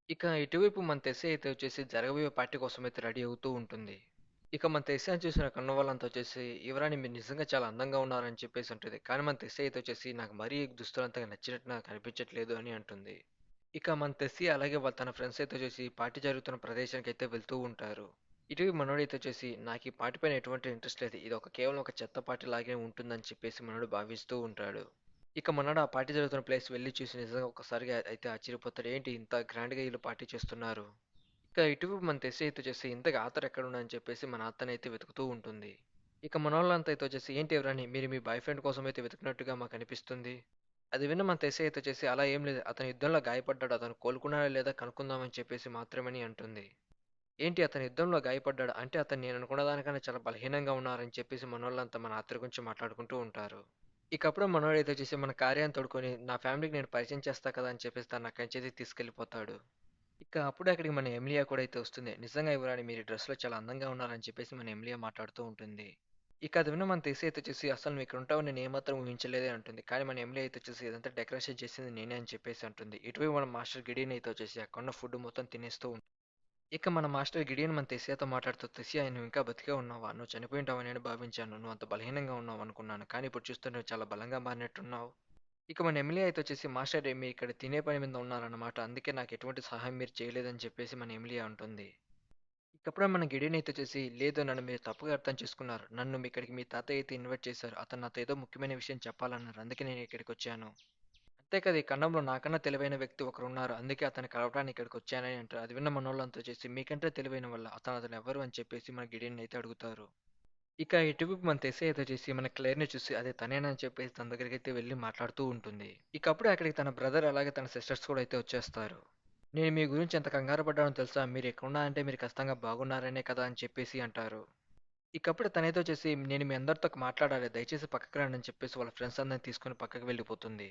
ఇక ఇటువైపు మన తెస్సే అయితే వచ్చేసి జరగబోయే పార్టీ కోసమైతే రెడీ అవుతూ ఉంటుంది. ఇక మన తెస్సాని చూసిన కన్నవాళ్ళంతా వచ్చేసి, "యువరాణి మీరు నిజంగా చాలా అందంగా ఉన్నారని" చెప్పేసి అంటది. కానీ మన తెస్సే అయితే వచ్చేసి, "నాకు మరీ ఈ దుస్తులంతగా నచ్చినట్టు నాకు అనిపించట్లేదు" అని అంటుంది. ఇక మన తెస్సి అలాగే తన ఫ్రెండ్స్ అయితే వచ్చేసి పార్టీ జరుగుతున్న ప్రదేశానికైతే వెళ్తూ ఉంటారు. ఇటు మనోడైతే వచ్చేసి, "నాకు ఈ పార్టీ పైన ఎటువంటి ఇంట్రెస్ట్ లేదు. ఇది కేవలం ఒక చెత్త పార్టీ లాగే ఉంటుందని" చెప్పేసి మనోడు భావిస్తూ ఉంటాడు. ఇక మొన్నడ ఆ పార్టీ జరుగుతున్న ప్లేస్ వెళ్లి చూసి నిజంగా ఒక్కసారిగా అయితే ఆశ్చర్యపోతాడు. ఏంటి ఇంత గ్రాండ్‌గా ఈళ్ళు పార్టీ చేస్తున్నారు. ఇక ఇటువైపు మన తెస్సి అయితే వచ్చేసి ఇంతకి ఆతర్ ఎక్కడున్నాడని చెప్పేసి మన అత్తనైతే వెతుకుతూ ఉంటుంది. ఇక మనోళ్ళంతా అయితే వచ్చేసి ఏంటి ఎవరని మీరు మీ బాయ్ ఫ్రెండ్ కోసం అయితే వెతుకున్నట్టుగా మాకు అనిపిస్తుంది. అది విన్న మన తెస్సి అయితే వచ్చేసి అలా ఏం లేదు. అతను యుద్ధంలో గాయపడ్డాడు. అతను కోలుకున్నాడా లేదా కనుక్కుందామని చెప్పేసి మాత్రమని అంటుంది. ఏంటి అతను యుద్ధంలో గాయపడ్డాడా? అంటే అతను నేను అనుకున్న దానికన్నా చాలా బలహీనంగా ఉన్నారని చెప్పేసి మనోళ్ళంతా మన అత్తయ్య గురించి మాట్లాడుకుంటూ ఉంటారు. ఇక అప్పుడే మనోడైతే వచ్చేసి మన కార్యాన్ని తోడుకొని నా ఫ్యామిలీకి నేను పరిచయం చేస్తా కదా అని చెప్పేసి తను అక్కడి నుంచి తీసుకెళ్ళిపోతాడు. ఇక అప్పుడే అక్కడికి మన ఎమిలియా కూడా అయితే వస్తుంది. నిజంగా యువరాణి మీరు ఈ డ్రెస్‌లో చాలా అందంగా ఉన్నారని చెప్పేసి మన ఎమిలియా మాట్లాడుతూ ఉంటుంది. ఇక అది విన్న మన తెస్సి అయితే వచ్చేసి అసలు నువ్వు ఇక్కడ ఉంటావని నేను ఏమాత్రం ఊహించలేదే అంటుంది. కానీ మన ఎమిలియా అయితే వచ్చేసి ఇదంతా డెకరేషన్ చేసింది నేనే అని చెప్పేసి అంటుంది. ఇటువైపు మన మాస్టర్ గిడియన్ అయితే వచ్చేసి అక్కడున్న ఫుడ్ మొత్తం తినేస్తూ ఇక మన మాస్టర్ గిడియన్ మన తెసియాతో మాట్లాడుతూ, "తెసియా నువ్వు ఇంకా బతికే ఉన్నావా? నువ్వు చనిపోయి ఉంటావని నేను భావించాను. నువ్వు అంత బలహీనంగా ఉన్నావు అనుకున్నాను. కానీ ఇప్పుడు చూస్తే నువ్వు చాలా బలంగా మారినట్టున్నావు." ఇక మన ఎమిలియా అయితే వచ్చేసి, "మాస్టర్ మీరు ఇక్కడ తినే పని మీద ఉన్నారన్నమాట. అందుకే నాకు ఎటువంటి సహాయం మీరు చేయలేదని" చెప్పేసి మన ఎమిలియా అంటుంది. ఇకప్పుడే మన గిడియన్ అయితే వచ్చేసి, "లేదు నన్ను మీరు తప్పుగా అర్థం చేసుకున్నారు. నన్ను ఇక్కడికి మీ తాతయ్య అయితే ఇన్వైట్ చేశారు. అతను నాతో ఏదో ముఖ్యమైన విషయం చెప్పాలన్నారు. అందుకే నేను ఇక్కడికొచ్చాను." అంతే కదా! ఈ ఖండంలో నాకన్నా తెలివైన వ్యక్తి ఒకరున్నారు. అందుకే అతన్ని కలవడానికి ఇక్కడికొచ్చానని అంటారు. అది విన్న మనోళ్ళంతా వచ్చేసి మీకంటే తెలివైన వాళ్ళా? అతనెవరు అని చెప్పేసి మన గిడియన్‌ని అయితే అడుగుతారు. ఇక ఇటువైపు మన తెస్సే అయితే వచ్చేసి మన క్లేర్‌ని చూసి అదే తనేనా అని చెప్పేసి తన దగ్గరికైతే వెళ్లి మాట్లాడుతూ ఉంటుంది. ఇక అప్పుడే అక్కడికి తన బ్రదర్ అలాగే తన సిస్టర్స్ కూడా అయితే వచ్చేస్తారు. "నేను మీ గురించి ఎంత కంగారు పడ్డానో తెలుసా? మీరు ఇక్కడున్నారంటే మీరు ఖచ్చితంగా బాగున్నారనే కదా!" అని చెప్పేసి అంటారు. ఇకప్పుడు తనైతే వచ్చేసి నేను మీ అందరితో మాట్లాడాలి. దయచేసి పక్కకి రండి అని చెప్పేసి వాళ్ళ ఫ్రెండ్స్ అందరిని తీసుకొని పక్కకి వెళ్ళిపోతుంది.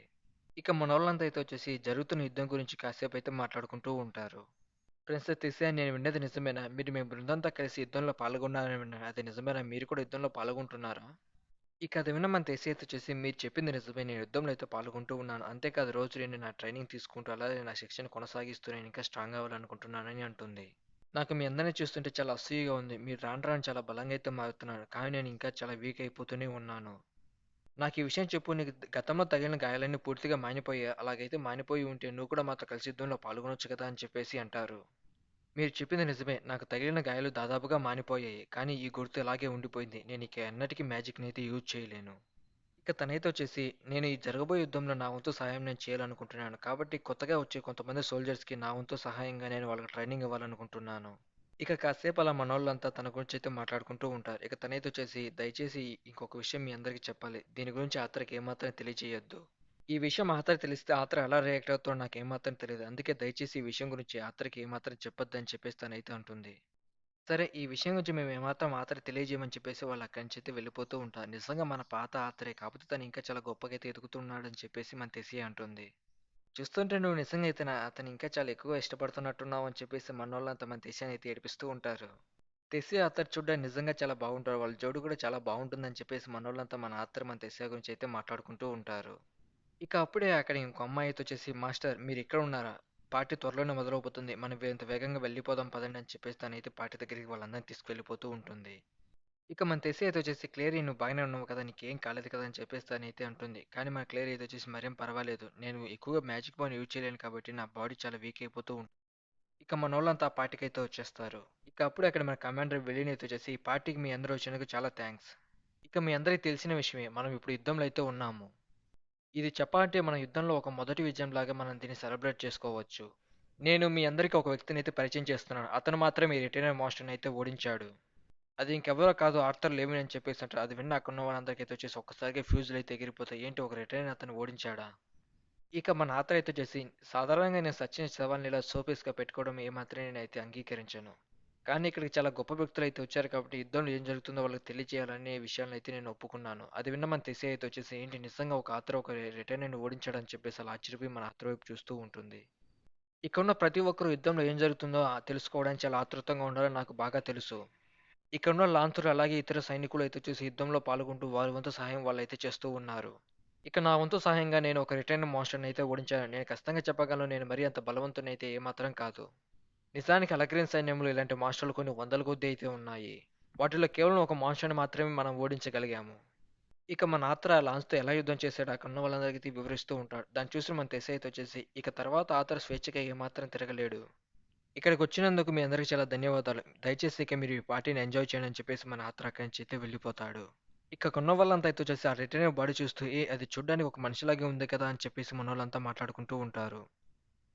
ఇక మనోళ్ళంతా అయితే వచ్చేసి జరుగుతున్న యుద్ధం గురించి కాసేపు అయితే మాట్లాడుకుంటూ ఉంటారు. ఫ్రెండ్స్ తీసే నేను విన్నది నిజమేనా? మీరు మీ బృందంతో కలిసి యుద్ధంలో పాల్గొన్నారని విన్నాను. అది నిజమేనా? మీరు కూడా యుద్ధంలో పాల్గొంటున్నారా? ఇక అది విన్న మన తెస్సి అయితే వచ్చేసి మీరు చెప్పింది నిజమే. నేను యుద్ధంలో అయితే పాల్గొంటూ ఉన్నాను. అంతేకాదు రోజు నేను నా ట్రైనింగ్ తీసుకుంటూ అలాగే నా శిక్షణ కొనసాగిస్తూ నేను ఇంకా స్ట్రాంగ్ అవ్వాలనుకుంటున్నానని అంటుంది. నాకు మీ అందరిని చూస్తుంటే చాలా అసూయగా ఉంది. మీరు రాను రాను చాలా బలంగా అయితే మారుతున్నారు. కానీ నేను ఇంకా చాలా వీక్ అయిపోతూనే ఉన్నాను. నాకు ఈ విషయం చెప్పు నీకు గతంలో తగిలిన గాయాలన్నీ పూర్తిగా మానిపోయాయా? అలాగైతే మానిపోయి ఉంటే నువ్వు కూడా మాతో కలిసి యుద్ధంలో పాల్గొనొచ్చు కదా అని చెప్పేసి అంటారు. మీరు చెప్పింది నిజమే. నాకు తగిలిన గాయాలు దాదాపుగా మానిపోయాయి. కానీ ఈ గుర్తు ఇలాగే ఉండిపోయింది. నేను ఇక ఎన్నటికీ మ్యాజిక్‌నైతే యూజ్ చేయలేను. ఇక తనైతే వచ్చేసి నేను ఈ జరగబోయే యుద్ధంలో నా వంతు సహాయం నేను చేయాలనుకుంటున్నాను. కాబట్టి కొత్తగా వచ్చే కొంతమంది సోల్జర్స్‌కి నా వంతు సహాయంగా నేను వాళ్ళకి ట్రైనింగ్ ఇవ్వాలనుకుంటున్నాను. ఇక కాసేపు అలా మనోళ్ళంతా తన గురించైతే మాట్లాడుకుంటూ ఉంటారు. ఇక తనైతే వచ్చేసి, "దయచేసి ఇంకొక విషయం మీ అందరికీ చెప్పాలి. దీని గురించి ఆతర్‌కి ఏమాత్రం తెలియజేయొద్దు. ఈ విషయం ఆతర్‌కి తెలిస్తే ఆతర్ ఎలా రియాక్ట్ అవుతాడో నాకేమాత్రం తెలీదు. అందుకే దయచేసి ఈ విషయం గురించి ఆతర్‌కి ఏమాత్రం చెప్పొద్దని" చెప్పేసి తనైతే అంటుంది. సరే ఈ విషయం గురించి మేము ఏమాత్రం ఆతర్‌కి తెలియజేయమని చెప్పేసి వాళ్ళు అక్కడి నుంచైతే వెళ్ళిపోతూ ఉంటారు. నిజంగా మన పాత ఆతరే. కాకపోతే తను ఇంకా చాలా గొప్పగా అయితే ఎదుగుతున్నాడని చెప్పేసి మన తెసియా అంటుంది. చూస్తుంటే నువ్వు నిజంగా అయితే అతన్ని ఇంకా చాలా ఎక్కువగా ఇష్టపడుతున్నట్టున్నావు అని చెప్పేసి మనోళ్ళంతా మన తెసియాని అయితే ఏడిపిస్తూ ఉంటారు. తెస్సి అతను చూడ్డానికి నిజంగా చాలా బాగుంటాడు. వాళ్ళ జోడి కూడా చాలా బాగుంటుందని చెప్పేసి మనోళ్ళంతా మన ఆత్ర మన తెస్సా గురించి అయితే మాట్లాడుకుంటూ ఉంటారు. ఇక అప్పుడే అక్కడ ఇంకో అమ్మాయి అయితే వచ్చేసి మాస్టర్ మీరు ఇక్కడ ఉన్నారా? పార్టీ త్వరలోనే మొదలవబోతుంది. మనం ఇంత వేగంగా వెళ్ళిపోదాం పదండి అని చెప్పేసి తనైతే పార్టీ దగ్గరికి వాళ్ళందరిని తీసుకెళ్ళిపోతూ ఉంటుంది. ఇక మన తెస్సి అయితే వచ్చేసి క్లేరీ నువ్వు బాగానే ఉన్నావు కదా! నీకేం కాలేదు కదా! అని చెప్పేసి తనైతే అంటుంది. కానీ మన క్లేరీ అయితే వచ్చేసి మరేం పర్వాలేదు. నేను ఎక్కువగా మ్యాజిక్ పవర్ యూజ్ చేయలేను కాబట్టి నా బాడీ చాలా వీక్ అయిపోతూ ఇక మనోళ్ళంతా ఆ పార్టీకైతే వచ్చేస్తారు. ఇక అప్పుడే అక్కడ మన కమాండర్ వెళ్లినైతే వచ్చేసి, "ఈ పార్టీకి మీ అందరూ వచ్చినందుకు చాలా థాంక్స్. ఇక మీ అందరికీ తెలిసిన విషయమే. మనం ఇప్పుడు యుద్ధంలో అయితే ఉన్నాము. ఇది చెప్పాలంటే మన యుద్ధంలో ఒక మొదటి విజయంలాగా మనం దీన్ని సెలబ్రేట్ చేసుకోవచ్చు. నేను మీ అందరికీ ఒక వ్యక్తినైతే పరిచయం చేస్తున్నాను. అతను మాత్రమే ఈ రిటైనర్ మాస్టర్‌ని అయితే ఓడించాడు. అది ఇంకెవరో కాదు ఆర్థర్ లెవిన్ అని చెప్పేసి అంటారు. అది విన్న అక్కడ ఉన్న వాళ్ళందరికైతే వచ్చేసి ఒక్కసారిగా ఫ్యూజులు అయితే ఎగిరిపోతాయి. ఏంటి ఒక రిటైనర్ అతన్ని ఓడించాడా? ఇక మన ఆత్ర అయితే వచ్చేసి సాధారణంగా నేను సచిన శవాల్ని ఇలా షోపీస్‌గా పెట్టుకోవడం ఏమాత్రం నేనైతే అంగీకరించను. కానీ ఇక్కడికి చాలా గొప్ప వ్యక్తులైతే వచ్చారు కాబట్టి యుద్ధంలో ఏం జరుగుతుందో వాళ్ళకి తెలియజేయాలనే విషయాన్నయితే నేను ఒప్పుకున్నాను. అది విన్న మన తెస్సి అయితే వచ్చేసి ఏంటి నిజంగా ఒక ఆత్ర ఒక రిటైనర్‌ని ఓడించాడని చెప్పేసి అలా ఆశ్చర్యపోయి మన ఆత్ర వైపు చూస్తూ ఉంటుంది. ఇక్కడున్న ప్రతి ఒక్కరు యుద్ధంలో ఏం జరుగుతుందో తెలుసుకోవడానికి చాలా ఆతృతంగా ఉండాలని నాకు బాగా తెలుసు. ఇక్కడున్న లాంతరు అలాగే ఇతర సైనికులు అయితే వచ్చేసి యుద్ధంలో పాల్గొంటూ వారి వంతు సహాయం వాళ్ళైతే చేస్తూ ఉన్నారు. ఇక నా వంతు సహాయంగా నేను ఒక రిటైర్డ్ మాస్టర్‌ని అయితే ఓడించాను. నేను ఖచ్చితంగా చెప్పగలను నేను మరీ అంత బలవంతుడినైతే ఏమాత్రం కాదు. నిజానికి అలగ్రీన్ సైన్యంలో ఇలాంటి మాస్టర్‌లు కొన్ని వందల కొద్దీ అయితే ఉన్నాయి. వాటిలో కేవలం ఒక మాస్టర్‌ని మాత్రమే మనం ఓడించగలిగాము. ఇక మన ఆత్ర లాన్స్‌తో ఎలా యుద్ధం చేశాడో అక్కడున్న వాళ్ళందరికీ వివరిస్తూ ఉంటాడు. దాన్ని చూసి మన తెస్స అయితే వచ్చేసి, ఇక తర్వాత ఆతర్ స్వేచ్ఛగా ఏమాత్రం తిరగలేడు. ఇక్కడికొచ్చినందుకు మీ అందరికి చాలా ధన్యవాదాలు. దయచేసి ఇక మీరు ఈ పార్టీని ఎంజాయ్ చేయండి అని చెప్పేసి మన ఆత్ర అక్కడి నుంచి అయితే వెళ్ళిపోతాడు. ఇక కొన్న వాళ్ళంతా అయితే వచ్చేసి ఆ రిటర్న్ బాడీ చూస్తూ అది చూడ్డానికి ఒక మనిషిలాగే ఉంది కదా అని చెప్పేసి మనోళ్ళంతా మాట్లాడుకుంటూ ఉంటారు.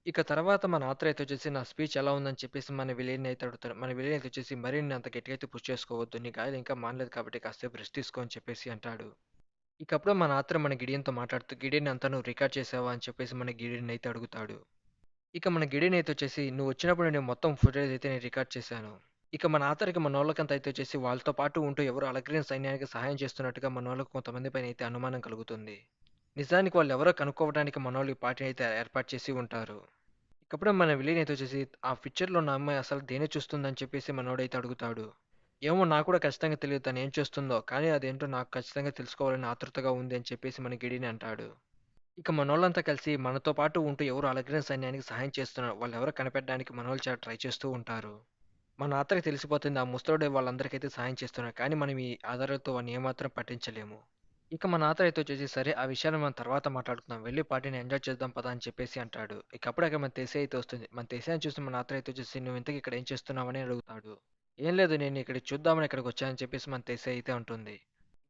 ఇక తర్వాత మన ఆత్ర అయితే వచ్చేసి నా స్పీచ్ ఎలా ఉందని చెప్పేసి మన విలేన్ని అయితే అడుగుతాడు. మన విలేన్ అయితే వచ్చేసి మరీ నేను అంత గట్టిగా అయితే పుష్ చేసుకోవద్దు. నీ గాయాలు ఇంకా మానలేదు కాబట్టి కాసేపు రెస్ట్ తీసుకో అని చెప్పేసి అంటాడు. ఇకప్పుడు మన ఆత్ర మన గిడియన్‌తో మాట్లాడుతూ గిడియన్ అంతా నువ్వు రికార్డ్ చేసావా అని చెప్పేసి మన గిడియన్ అయితే అడుగుతాడు. ఇక మన గిడియన్ అయితే వచ్చేసి నువ్వు వచ్చినప్పుడు నేను మొత్తం ఫుటేజ్ అయితే నేను రికార్డ్ చేశాను. ఇక మన ఆతరికి మనోళ్ళకంతా అయితే వచ్చేసి వాళ్ళతో పాటు ఉంటూ ఎవరో అలగ్రీన్ సైన్యానికి సహాయం చేస్తున్నట్టుగా మనోళ్ళకి కొంతమంది పైన అయితే అనుమానం కలుగుతుంది. నిజానికి వాళ్ళు ఎవరో కనుక్కోవడానికి మనోళ్ళు ఈ పార్టీని అయితే ఏర్పాటు చేసి ఉంటారు. ఇకప్పుడు మన విలీన్ అయితే వచ్చేసి ఆ పిక్చర్‌లో ఉన్న అమ్మాయి అసలు దేన్ని చూస్తుందని చెప్పేసి మనోడైతే అడుగుతాడు. ఏమో నాకు కూడా ఖచ్చితంగా తెలియదు తను ఏం చేస్తుందో. కానీ అదేంటో నాకు ఖచ్చితంగా తెలుసుకోవాలని ఆతృతగా ఉంది అని చెప్పేసి మన గిడిని అంటాడు. ఇక మనోళ్ళంతా కలిసి మనతో పాటు ఉంటూ ఎవరు అలగ్రీన్ సైన్యానికి సహాయం చేస్తున్నారు. వాళ్ళెవరో కనిపెట్టడానికి మనోళ్ళు చాలా ట్రై చేస్తూ ఉంటారు. మన ఆతరికి తెలిసిపోతుంది ఆ ముసలోడే వాళ్ళందరికైతే సహాయం చేస్తున్నాడు. కానీ మనం ఈ ఆధారాలతో వాడిని ఏమాత్రం పట్టించలేము. ఇక మన ఆతర్ అయితే వచ్చేసి సరే ఆ విషయాన్ని మనం తర్వాత మాట్లాడుకుందాం. వెళ్లి పార్టీని ఎంజాయ్ చేద్దాం పదా అని చెప్పేసి అంటాడు. ఇక అప్పుడే అక్కడ మన తెసే అయితే వస్తుంది. మన తెసేని చూసి మన ఆతర్ అయితే వచ్చేసి నువ్వు ఇంతకి ఇక్కడ ఏం చేస్తున్నావని అడుగుతాడు. ఏం లేదు నేను ఇక్కడికి చూద్దామని ఇక్కడికి వచ్చానని చెప్పేసి మన తెసే అయితే ఉంటుంది.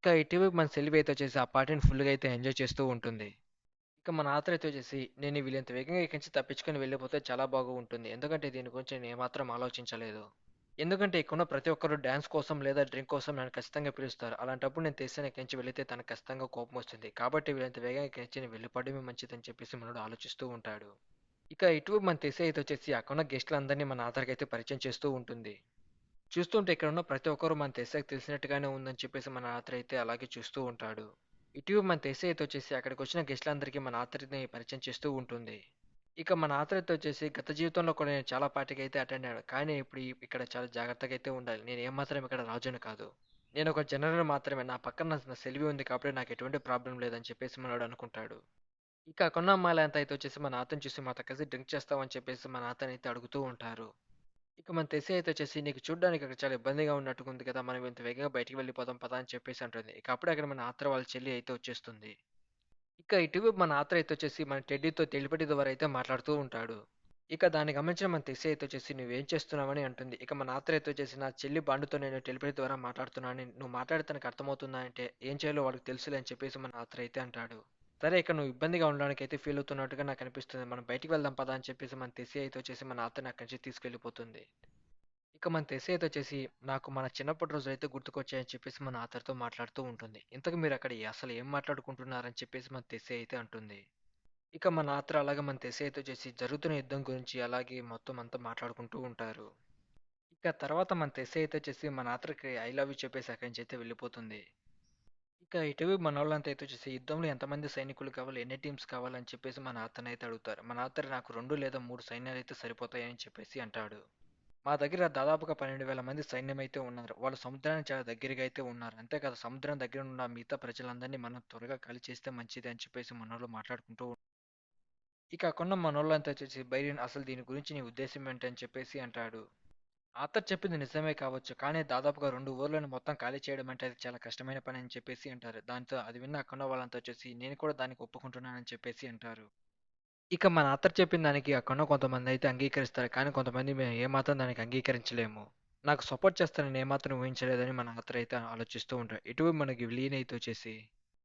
ఇక ఇటీవల మన సెల్వి అయితే వచ్చేసి ఆ పార్టీని ఫుల్‌గా అయితే ఎంజాయ్ చేస్తూ ఉంటుంది. ఇక మన ఆతర్ అయితే వచ్చేసి నేను వీళ్ళంత వేగంగా ఇక్కడి నుంచి తప్పించుకొని వెళ్ళిపోతే చాలా బాగా ఉంటుంది. ఎందుకంటే దీని గురించి నేను ఏమాత్రం ఆలోచించలేదు. ఎందుకంటే ఇక్కడున్న ప్రతి ఒక్కరు డాన్స్ కోసం లేదా డ్రింక్ కోసం నన్ను ఖచ్చితంగా పిలుస్తారు. అలాంటప్పుడు నేను తెస్సాను ఇక్కడి నుంచి వెళితే తనకు ఖచ్చితంగా కోపం వస్తుంది. కాబట్టి వీళ్ళంత వేగంగా ఇక్కడి నుంచి నేను వెళ్ళిపోవడమే మంచిదని చెప్పేసి మనోడు ఆలోచిస్తూ ఉంటాడు. ఇక ఇటువైపు మన తెస్స అయితే వచ్చేసి అక్కడున్న గెస్టులందరినీ మన ఆతర్‌కి అయితే పరిచయం చేస్తూ ఉంటుంది. చూస్తుంటే ఇక్కడున్న ప్రతి ఒక్కరు మన తెస్సకి తెలిసినట్టుగానే ఉందని చెప్పేసి మన ఆతర్ అయితే అలాగే చూస్తూ ఉంటాడు. ఇటీవల మన తెస్స అయితే వచ్చేసి అక్కడికొచ్చిన గెస్టులందరికీ మన ఆతర్‌ని పరిచయం చేస్తూ ఉంటుంది. ఇక మన ఆతృత వచ్చేసి గత జీవితంలో కూడా నేను చాలా పార్టీకి అయితే అటెండ్ అయ్యాను. కానీ ఇప్పుడు ఇక్కడ చాలా జాగ్రత్తగా అయితే ఉండాలి. నేను ఏమాత్రం ఇక్కడ రాజుని కాదు. నేను ఒక జనరల్ మాత్రమే. నా పక్కన నా సెల్వి ఉంది కాబట్టి నాకు ఎటువంటి ప్రాబ్లం లేదని చెప్పేసి మనోడు అనుకుంటాడు. ఇక కొన్న అమ్మాయిలంతా అయితే వచ్చేసి మన అతను చూసి మాతో కలిసి డ్రింక్ చేస్తామని చెప్పేసి మన అతను అయితే అడుగుతూ ఉంటారు. ఇక మన తెసి అయితే వచ్చేసి నీకు చూడ్డానికి అక్కడ చాలా ఇబ్బందిగా ఉన్నట్టుగా ఉంది కదా! మనం ఇంత వేగంగా బయటికి వెళ్ళిపోదాం పదా అని చెప్పేసి అంటుంది. ఇక అప్పుడే అక్కడ మన ఆత్ర వాళ్ళ చెల్లి అయితే వచ్చేస్తుంది. ఇక ఇటువైపు మన ఆత్ర అయితే వచ్చేసి మన టెడ్డీతో తెలిపటి ద్వారా అయితే మాట్లాడుతూ ఉంటాడు. ఇక దాన్ని గమనించిన మన తెస్సి అయితే వచ్చేసి నువ్వేం చేస్తున్నావని అంటుంది. ఇక మన ఆత్ర అయితే వచ్చేసి నా చెల్లి బండుతో నేను టెలిపతి ద్వారా మాట్లాడుతున్నానని నువ్వు మాట్లాడితే తనకు అర్థమవుతుందా అంటే ఏం చేయాలో వాడికి తెలుసులే అని చెప్పేసి మన ఆత్ర అయితే అంటాడు. సరే ఇక నువ్వు ఇబ్బందిగా ఉండడానికి అయితే ఫీల్ అవుతున్నట్టుగా నాకు అనిపిస్తుంది. మనం బయటికి వెళ్దాం పదా అని చెప్పేసి మన తెస్సి అయితే వచ్చేసి మన ఆత్రని అక్కడి నుంచి తీసుకెళ్ళిపోతుంది. ఇక మన తెస్సి అయితే వచ్చేసి నాకు మన చిన్నప్పటి రోజులు అయితే గుర్తుకొచ్చాయని చెప్పేసి మన ఆతర్తో మాట్లాడుతూ ఉంటుంది. ఇంతకు మీరు అక్కడ అసలు ఏం మాట్లాడుకుంటున్నారని చెప్పేసి మన తెస్సి అయితే అంటుంది. ఇక మన ఆత్ర అలాగే మన తెస్సి అయితే వచ్చేసి జరుగుతున్న యుద్ధం గురించి అలాగే మొత్తం అంతా మాట్లాడుకుంటూ ఉంటారు. ఇక తర్వాత మన తెస్సి అయితే వచ్చేసి మన ఆత్రకి ఐ లవ్ యూ చెప్పేసి అక్కడి నుంచి అయితే వెళ్ళిపోతుంది. ఇక ఇటువైపు మనోళ్ళంతా అయితే వచ్చేసి యుద్ధంలో ఎంతమంది సైనికులు కావాలి, ఎన్ని టీమ్స్ కావాలని చెప్పేసి మన ఆతనైతే అడుగుతారు. మన ఆతర్ నాకు 2 లేదా 3 సైన్యాలైతే సరిపోతాయని చెప్పేసి అంటాడు. మా దగ్గర దాదాపుగా 12,000 మంది సైన్యమైతే ఉన్నారు. వాళ్ళు సముద్రానికి చాలా దగ్గరగా అయితే ఉన్నారు. అంతేకాదు సముద్రం దగ్గర ఉన్న మిగతా ప్రజలందరినీ మనం త్వరగా ఖాళీ చేస్తే మంచిది అని చెప్పేసి మనోళ్ళు మాట్లాడుకుంటూ ఇక కొన్న మనోళ్ళంతా వచ్చేసి బైరిన్ అసలు దీని గురించి నీ ఉద్దేశం ఏంటని చెప్పేసి అంటాడు. ఆతర్ చెప్పింది నిజమే కావచ్చు. కానీ దాదాపుగా 2 ఊర్లను మొత్తం ఖాళీ చేయడం అంటే అది చాలా కష్టమైన పని అని చెప్పేసి అంటారు. దాంతో అది విన్న అక్కడున్న వాళ్ళంతా వచ్చేసి నేను కూడా దానికి ఒప్పుకుంటున్నానని చెప్పేసి అంటారు. ఇక మన ఆతర్ చెప్పిన దానికి అక్కడున్న కొంతమంది అయితే అంగీకరిస్తారు. కానీ కొంతమంది మేము ఏమాత్రం దానికి అంగీకరించలేము. నాకు సపోర్ట్ చేస్తారని ఏమాత్రం ఊహించలేదని మన ఆతర్ అయితే ఆలోచిస్తూ ఉంటాడు. ఇటువైపు మనకి విలీన్ అయితే వచ్చేసి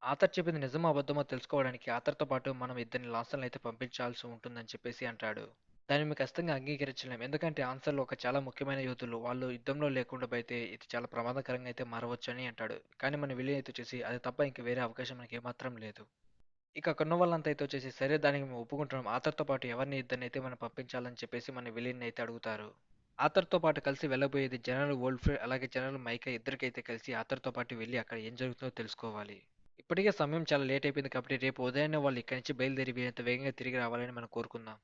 ఆతర్ చెప్పింది నిజమో అబద్ధమో తెలుసుకోవడానికి ఆతర్‌తో పాటు మనం ఇద్దరిని లాన్సర్‌లను అయితే పంపించాల్సి ఉంటుందని చెప్పేసి అంటాడు. దాన్ని మేము ఖచ్చితంగా అంగీకరించలేం. ఎందుకంటే ఆన్సర్‌లో ఒక చాలా ముఖ్యమైన యోధులు. వాళ్ళు యుద్ధంలో లేకుండా పోతే ఇది చాలా ప్రమాదకరంగా అయితే మారవచ్చని అంటాడు. కానీ మన విలన్ అయితే వచ్చేసి అది తప్ప ఇంక వేరే అవకాశం మనకి ఏమాత్రం లేదు. ఇక కొన్న వాళ్ళంతా అయితే వచ్చేసి సరే దానికి మేము ఒప్పుకుంటున్నాం. ఆతర్‌తో పాటు ఎవరిని ఇద్దరినైతే మనం పంపించాలని చెప్పేసి మన విలన్ని అయితే అడుగుతారు. ఆతర్‌తో పాటు కలిసి వెళ్ళబోయేది జనరల్ వోల్ఫ్రెడ్ అలాగే జనరల్ మైకా ఇద్దరికైతే కలిసి ఆతర్‌తో పాటు వెళ్లి అక్కడ ఏం జరుగుతుందో తెలుసుకోవాలి. ఇప్పటికే సమయం చాలా లేట్ అయిపోయింది కాబట్టి రేపు ఉదయాన్నే వాళ్ళు ఇక్కడి నుంచి బయలుదేరి వీలైనంత వేగంగా తిరిగి రావాలని మనం కోరుకుందాం.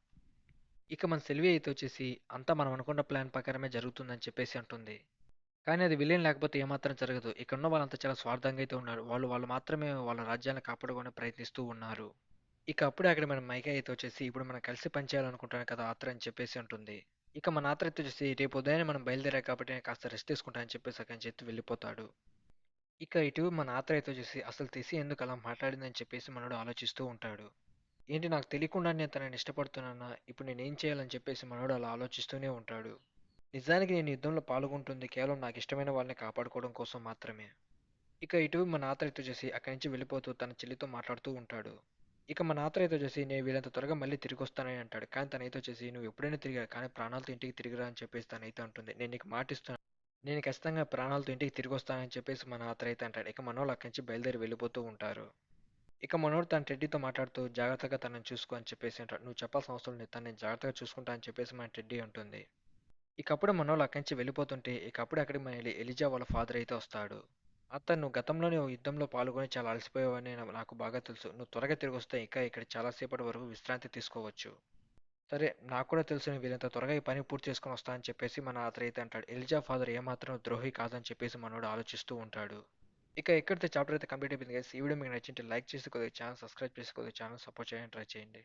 ఇక మన సెల్వి అయితే వచ్చేసి అంతా మనం అనుకున్న ప్లాన్ ప్రకారమే జరుగుతుందని చెప్పేసి అంటుంది. కానీ అది విలన్ లేకపోతే ఏమాత్రం జరగదు. ఇక్కడున్న వాళ్ళంతా చాలా స్వార్థంగా అయితే ఉన్నారు. వాళ్ళు మాత్రమే వాళ్ళ రాజ్యాన్ని కాపాడుకోవడానికి ప్రయత్నిస్తూ ఉన్నారు. ఇక అప్పుడే అక్కడ మన మైకా అయితే వచ్చేసి ఇప్పుడు మనం కలిసి పని చేయాలనుకుంటున్నాను కదా ఆత్ర అని చెప్పేసి అంటుంది. ఇక మన ఆత్ర అయితే వచ్చేసి రేపు ఉదయాన్నే మనం బయలుదేరా కాబట్టి నేను కాస్త రెస్ట్ తీసుకుంటా అని చెప్పేసి అక్కడి నుంచి ఎత్తి వెళ్ళిపోతాడు. ఇక ఇటు మన ఆత్ర అయితే వచ్చేసి అసలు తెసి ఎందుకు అలా మాట్లాడిందని చెప్పేసి మనోడు ఆలోచిస్తూ ఉంటాడు. ఏంటి నాకు తెలియకుండా నేను తనని ఇష్టపడుతున్నానా? ఇప్పుడు నేనేం చేయాలని చెప్పేసి మనోడు అలా ఆలోచిస్తూనే ఉంటాడు. నిజానికి నేను యుద్ధంలో పాల్గొంటుంది కేవలం నాకు ఇష్టమైన వాళ్ళని కాపాడుకోవడం కోసం మాత్రమే. ఇక ఇటు మన ఆత్రేయ వచ్చేసి అక్కడి నుంచి వెళ్ళిపోతూ తన చెల్లితో మాట్లాడుతూ ఉంటాడు. ఇక మన ఆత్రేయ వచ్చేసి నేను వీళ్ళంత త్వరగా మళ్ళీ తిరిగి వస్తానని అంటాడు. కానీ తనైతే వచ్చేసి నువ్వు ఎప్పుడైనా తిరిగా కానీ ప్రాణాలతో ఇంటికి తిరిగిరా అని చెప్పేసి తనైతే అంటుంది. నేను నీకు మాటిస్తున్నాను. నేను ఖచ్చితంగా ప్రాణాలతో ఇంటికి తిరిగి వస్తానని చెప్పేసి మన ఆత్రేయ అయితే అంటాడు. ఇక మనోళ్ళు అక్కడి నుంచి బయలుదేరి వెళ్ళిపోతూ ఉంటారు. ఇక మనోడు తన టెడ్డీతో మాట్లాడుతూ జాగ్రత్తగా తనని చూసుకో అని చెప్పేసి అంటాడు. నువ్వు చెప్పాల్సిన అవసరం లేదు తను నేను జాగ్రత్తగా చూసుకుంటా అని చెప్పేసి మన టెడ్డీ అంటుంది. ఇక అప్పుడే మనోళ్ళు అక్కడి నుంచి వెళ్ళిపోతుంటే ఇక అప్పుడే అక్కడికి మన ఎలిజా వాళ్ళ ఫాదర్ అయితే వస్తాడు. అతను గతంలోనే ఓ యుద్ధంలో పాల్గొని చాలా అలసిపోయావని నాకు బాగా తెలుసు. నువ్వు త్వరగా తిరిగొస్తే ఇంకా ఇక్కడ చాలా సేపటి వరకు విశ్రాంతి తీసుకోవచ్చు. సరే నాకు కూడా తెలుసు నువ్వు వీళ్ళంత త్వరగా ఈ పని పూర్తి చేసుకొని వస్తా అని చెప్పేసి మన అతను అయితే అంటాడు. ఎలిజా ఫాదర్ ఏమాత్రం ద్రోహి కాదని చెప్పేసి మనోడు ఆలోచిస్తూ ఉంటాడు. ఇక ఎక్కడితో చాప్టర్ అయితే కంప్లీట్ అయిపోయింది గైస్. ఈ వీడియో మీకు నచ్చింటే లైక్ చేసి కొద్దిగా ఛానల్ సబ్స్క్రైబ్ చేసి కొద్దిగా ఛానల్ సపోర్ట్ చేయడానికి ట్రై చేయండి.